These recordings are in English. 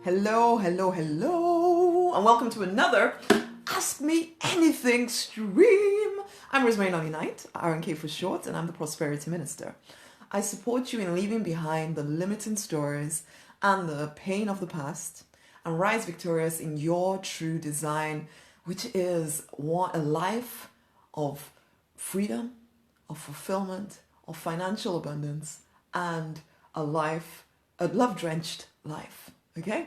Hello, hello, hello, and welcome to another Ask Me Anything stream. I'm Rosemary Nonny, RNK for short, and I'm the Prosperity Minister. I support you in leaving behind the limiting stories and the pain of the past and rise victorious in your true design, which is a life of freedom, of fulfillment, of financial abundance, and a love-drenched life. Okay,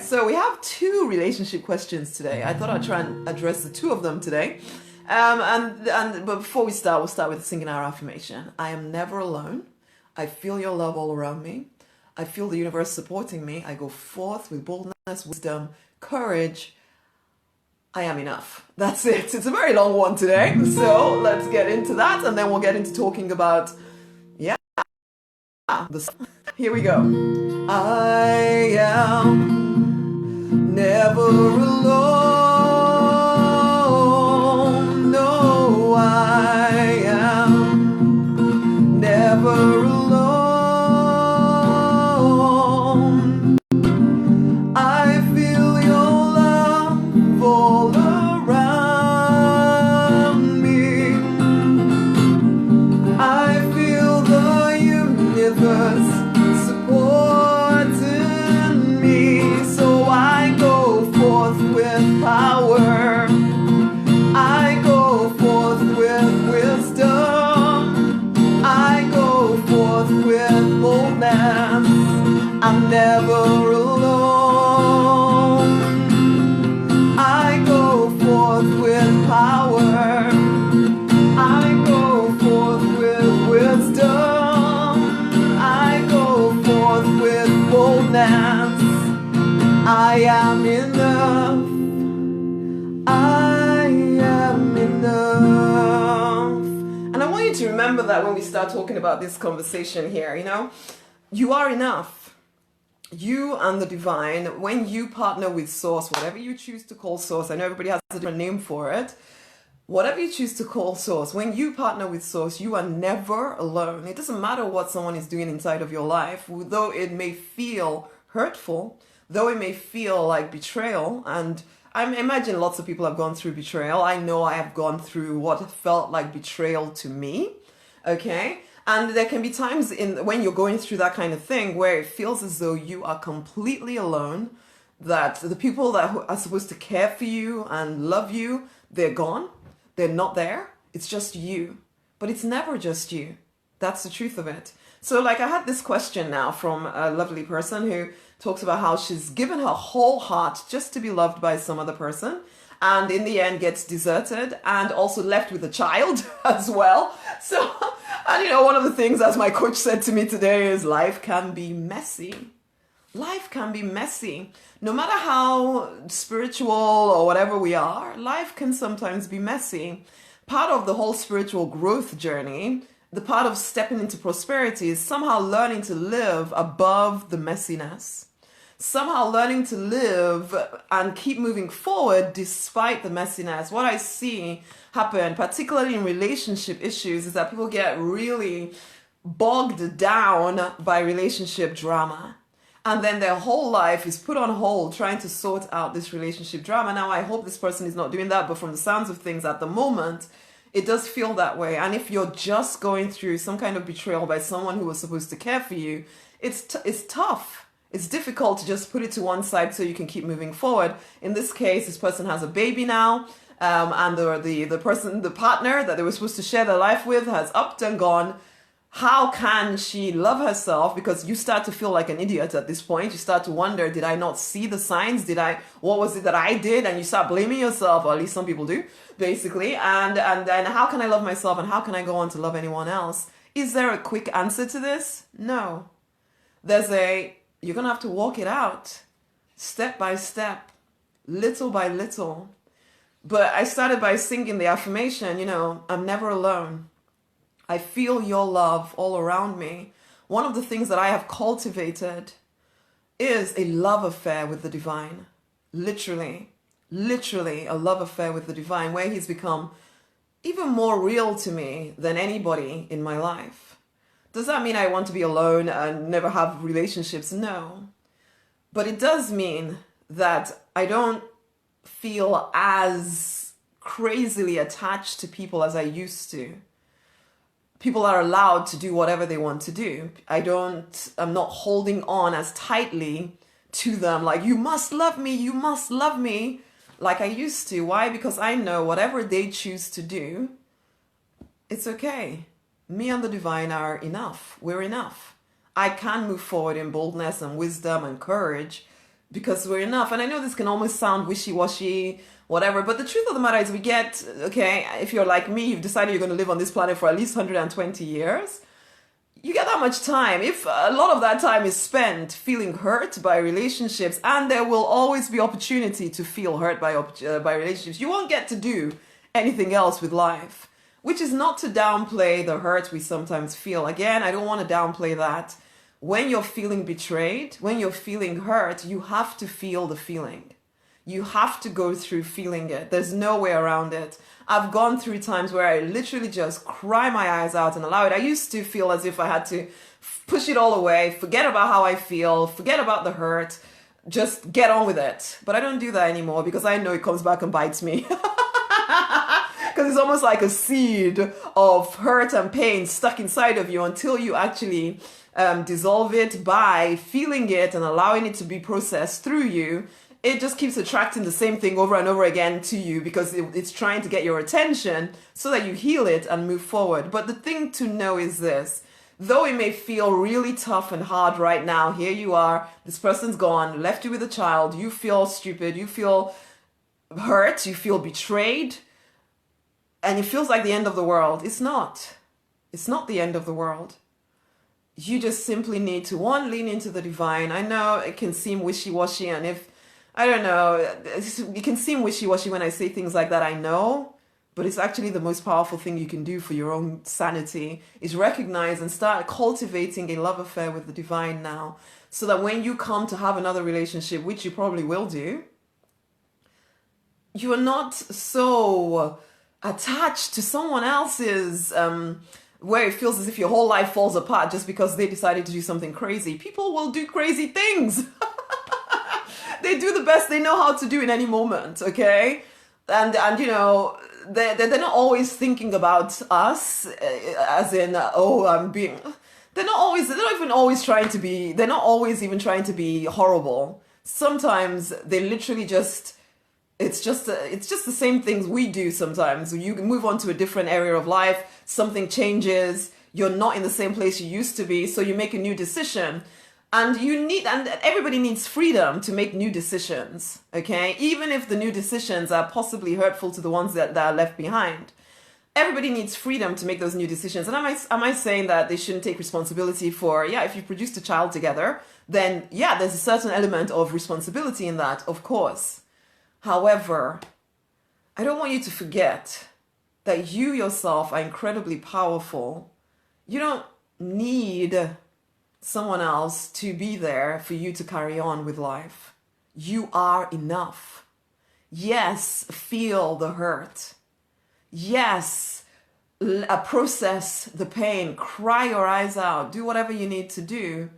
so we have two relationship questions today. I thought I'd try and address the two of them today. But before we start, we'll start with singing our affirmation. I am never alone. I feel your love all around me. I feel the universe supporting me. I go forth with boldness, wisdom, courage. I am enough. That's it. It's a very long one today. So let's get into that, and then we'll get into talking about, here we go. I am never alone. No, I am never alone. I feel your love all around me. I feel the universe supporting me, so I go forth with power. I go forth with wisdom. I go forth with boldness. I'm never alone. I go forth with power. I go forth with wisdom. I go forth with boldness. I am enough. I am enough. And I want you to remember that when we start talking about this conversation here, you are enough. You and the divine, when you partner with Source, whatever you choose to call Source, I know everybody has a different name for it. Whatever you choose to call Source, when you partner with Source, you are never alone. It doesn't matter what someone is doing inside of your life, though it may feel hurtful, though it may feel like betrayal. And I imagine lots of people have gone through betrayal. I know I have gone through what felt like betrayal to me. Okay? And there can be times when you're going through that kind of thing where it feels as though you are completely alone, that the people that are supposed to care for you and love you, they're gone. They're not there. It's just you. But it's never just you. That's the truth of it. So I had this question now from a lovely person who talks about how she's given her whole heart just to be loved by some other person, and in the end gets deserted and also left with a child as well. So, and one of the things, as my coach said to me today, is life can be messy. Life can be messy. No matter how spiritual or whatever we are, life can sometimes be messy. Part of the whole spiritual growth journey, the part of stepping into prosperity, is somehow learning to live above the messiness. Somehow learning to live and keep moving forward despite the messiness. What I see happen, particularly in relationship issues, is that people get really bogged down by relationship drama. And then their whole life is put on hold trying to sort out this relationship drama. Now, I hope this person is not doing that, but from the sounds of things at the moment, it does feel that way. And if you're just going through some kind of betrayal by someone who was supposed to care for you, it's tough. It's difficult to just put it to one side so you can keep moving forward. In this case, this person has a baby now, and the partner that they were supposed to share their life with has upped and gone. How can she love herself? Because you start to feel like an idiot at this point. You start to wonder, did I not see the signs? What was it that I did? And you start blaming yourself, or at least some people do, basically. And then how can I love myself, and how can I go on to love anyone else? Is there a quick answer to this? No. You're going to have to walk it out, step by step, little by little. But I started by singing the affirmation, I'm never alone. I feel your love all around me. One of the things that I have cultivated is a love affair with the divine. Literally a love affair with the divine, where he's become even more real to me than anybody in my life. Does that mean I want to be alone and never have relationships? No. But it does mean that I don't feel as crazily attached to people as I used to. People are allowed to do whatever they want to do. I'm not holding on as tightly to them like, you must love me, you must love me, like I used to. Why? Because I know whatever they choose to do, it's okay. Me and the divine are enough. We're enough. I can move forward in boldness and wisdom and courage because we're enough. And I know this can almost sound wishy-washy, whatever, but the truth of the matter is okay, if you're like me, you've decided you're going to live on this planet for at least 120 years, you get that much time. If a lot of that time is spent feeling hurt by relationships, and there will always be opportunity to feel hurt by relationships, you won't get to do anything else with life, which is not to downplay the hurt we sometimes feel. Again, I don't want to downplay that. When you're feeling betrayed, when you're feeling hurt, you have to feel the feeling. You have to go through feeling it. There's no way around it. I've gone through times where I literally just cry my eyes out and allow it. I used to feel as if I had to push it all away, forget about how I feel, forget about the hurt, just get on with it. But I don't do that anymore because I know it comes back and bites me. Because it's almost like a seed of hurt and pain stuck inside of you until you actually dissolve it by feeling it and allowing it to be processed through you. It just keeps attracting the same thing over and over again to you because it's trying to get your attention so that you heal it and move forward. But the thing to know is this: though it may feel really tough and hard right now, here you are, this person's gone, left you with a child, you feel stupid, you feel hurt, you feel betrayed, and it feels like the end of the world. It's not. It's not the end of the world. You just simply need to, one, lean into the divine. I know it can seem wishy-washy, and I don't know, it can seem wishy-washy when I say things like that, I know, but it's actually the most powerful thing you can do for your own sanity, is recognize and start cultivating a love affair with the divine now, so that when you come to have another relationship, which you probably will do, you are not so attached to someone else's, where it feels as if your whole life falls apart just because they decided to do something crazy. People will do crazy things. They do the best they know how to do in any moment, okay? And you know, they're not always thinking about us, as in, they're not always even trying to be horrible. Sometimes they literally just, it's just the same things we do sometimes. You move on to a different area of life, something changes, you're not in the same place you used to be, so you make a new decision. And everybody needs freedom to make new decisions, okay? Even if the new decisions are possibly hurtful to the ones that are left behind. Everybody needs freedom to make those new decisions. And am I saying that they shouldn't take responsibility for, if you produced a child together, then there's a certain element of responsibility in that, of course. However, I don't want you to forget that you yourself are incredibly powerful. You don't need someone else to be there for you to carry on with life. You are enough. Yes, feel the hurt. Yes, process the pain, cry your eyes out, do whatever you need to do,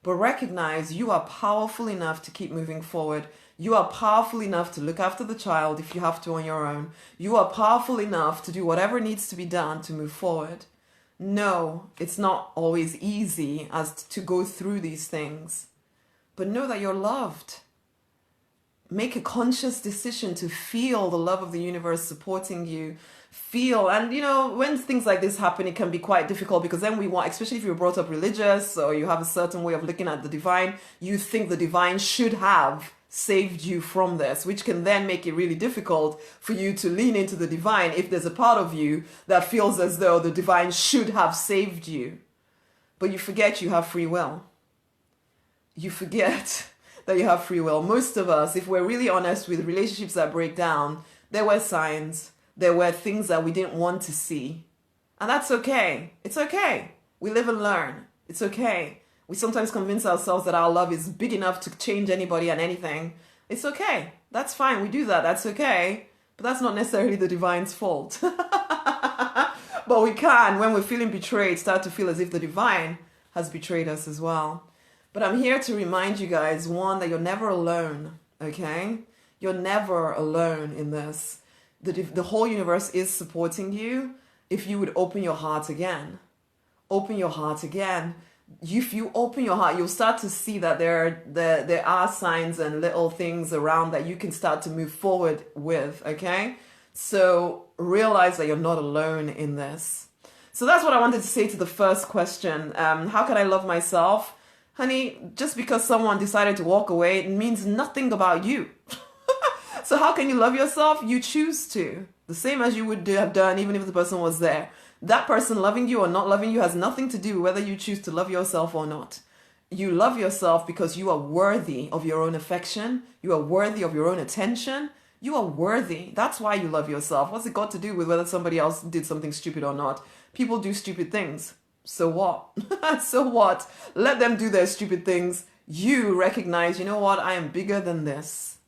but recognize you are powerful enough to keep moving forward. You are powerful enough to look after the child if you have to on your own. You are powerful enough to do whatever needs to be done to move forward. No, it's not always easy as to go through these things, but know that you're loved. Make a conscious decision to feel the love of the universe supporting you. Feel, and when things like this happen, it can be quite difficult because then we want, especially if you're brought up religious or you have a certain way of looking at the divine, you think the divine should have saved you from this, which can then make it really difficult for you to lean into the divine if there's a part of you that feels as though the divine should have saved you. But you forget you have free will. You forget that you have free will. Most of us, if we're really honest with relationships that break down, there were signs, there were things that we didn't want to see. And that's okay. It's okay. We live and learn. It's okay. We sometimes convince ourselves that our love is big enough to change anybody and anything. It's okay. That's fine. We do that. That's okay. But that's not necessarily the divine's fault. But we can, when we're feeling betrayed, start to feel as if the divine has betrayed us as well. But I'm here to remind you guys, one, that you're never alone, okay? You're never alone in this. The whole universe is supporting you if you would open your heart again. Open your heart again. If you open your heart, you'll start to see that there are signs and little things around that you can start to move forward with, okay? So realize that you're not alone in this. So that's what I wanted to say to the first question. How can I love myself? Honey, just because someone decided to walk away, it means nothing about you. So how can you love yourself? You choose to. The same as you would have done even if the person was there. That person loving you or not loving you has nothing to do with whether you choose to love yourself or not. You love yourself because you are worthy of your own affection. You are worthy of your own attention. You are worthy. That's why you love yourself. What's it got to do with whether somebody else did something stupid or not? People do stupid things. So what? So what? Let them do their stupid things. You recognize, you know what? I am bigger than this.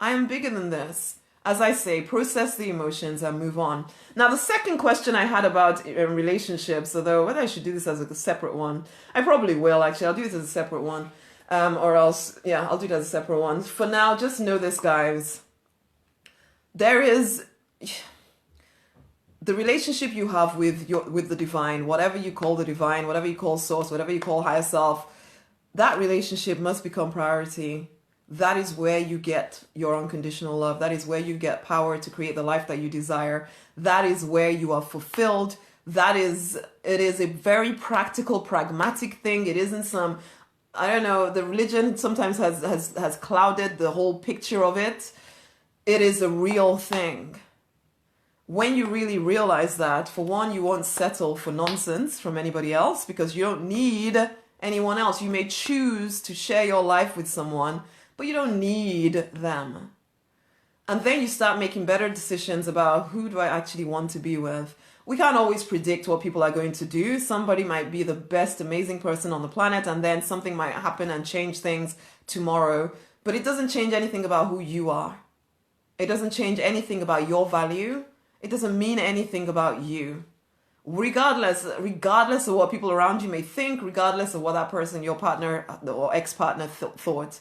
I am bigger than this. As I say, process the emotions and move on. Now, the second question I had about relationships, although whether I should do this as a separate one, I probably will actually. I'll do this as a separate one. Or else, yeah, I'll do it as a separate one. For now, just know this, guys. There is the relationship you have with the divine, whatever you call the divine, whatever you call source, whatever you call higher self, that relationship must become priority. That is where you get your unconditional love. That is where you get power to create the life that you desire. That is where you are fulfilled. It is a very practical, pragmatic thing. It isn't some, I don't know, the religion sometimes has clouded the whole picture of it. It is a real thing. When you really realize that, for one, you won't settle for nonsense from anybody else because you don't need anyone else. You may choose to share your life with someone, but you don't need them. And then you start making better decisions about who do I actually want to be with. We can't always predict what people are going to do. Somebody might be the best, amazing person on the planet, and then something might happen and change things tomorrow. But it doesn't change anything about who you are. It doesn't change anything about your value. It doesn't mean anything about you. Regardless of what people around you may think, regardless of what that person, your partner or ex-partner thought,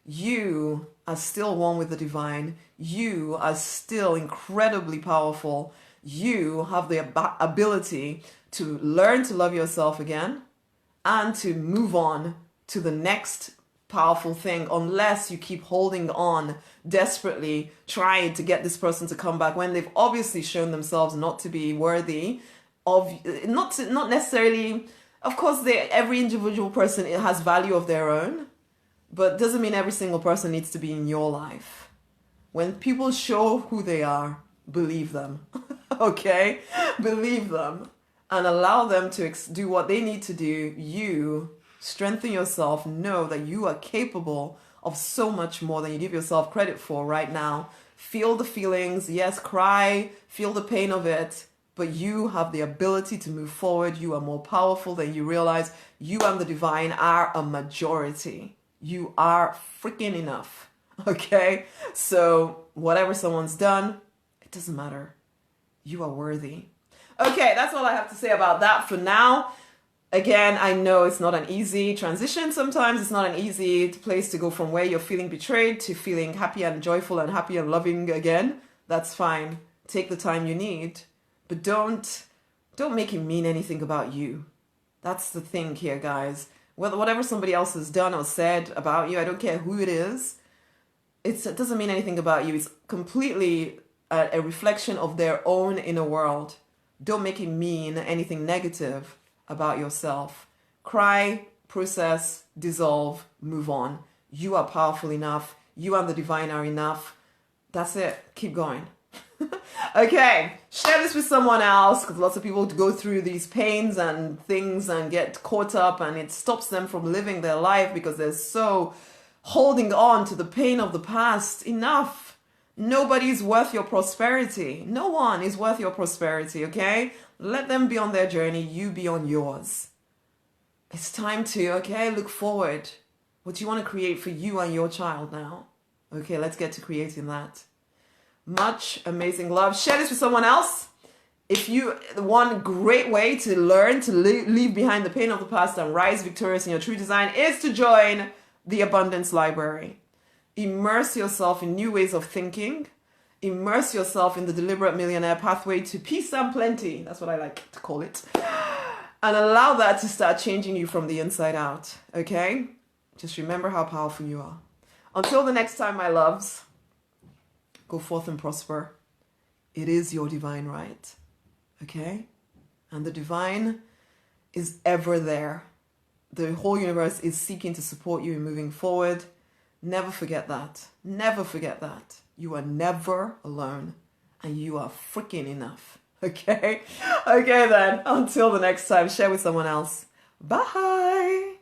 you are still one with the divine. You are still incredibly powerful. You have the ability to learn to love yourself again and to move on to the next powerful thing, unless you keep holding on desperately, trying to get this person to come back when they've obviously shown themselves not to be worthy of, not necessarily, of course, every individual person has value of their own, but doesn't mean every single person needs to be in your life. When people show who they are, believe them, okay? Believe them and allow them to do what they need to do. You strengthen yourself. Know that you are capable of so much more than you give yourself credit for right now. Feel the feelings. Yes, cry. Feel the pain of it. But you have the ability to move forward. You are more powerful than you realize. You and the divine are a majority. You are freaking enough. Okay? So whatever someone's done, it doesn't matter. You are worthy. Okay, that's all I have to say about that for now. Again, I know it's not an easy transition. Sometimes it's not an easy place to go from where you're feeling betrayed to feeling happy and joyful and happy and loving again. That's fine. Take the time you need. But don't make it mean anything about you. That's the thing here, guys. Whatever somebody else has done or said about you, I don't care who it is. It doesn't mean anything about you. It's completely a reflection of their own inner world. Don't make it mean anything negative about yourself. Cry, process, dissolve, move on. You are powerful enough. You and the divine are enough. That's it. Keep going. Okay, share this with someone else, because lots of people go through these pains and things and get caught up, and it stops them from living their life because they're so holding on to the pain of the past. Enough. Nobody's worth your prosperity. No one is worth your prosperity, okay? Let them be on their journey. You be on yours. It's time to, okay, look forward. What do you want to create for you and your child now? Okay, let's get to creating that. Much amazing love. Share this with someone else. One great way to learn to leave behind the pain of the past and rise victorious in your true design is to join the Abundance Library. Immerse yourself in new ways of thinking. Immerse yourself in the deliberate millionaire pathway to peace and plenty. That's what I like to call it. And allow that to start changing you from the inside out. Okay? Just remember how powerful you are. Until the next time, my loves, go forth and prosper. It is your divine right. Okay? And the divine is ever there. The whole universe is seeking to support you in moving forward. Never forget that. Never forget that. You are never alone. And you are freaking enough. Okay? Okay then. Until the next time, share with someone else. Bye.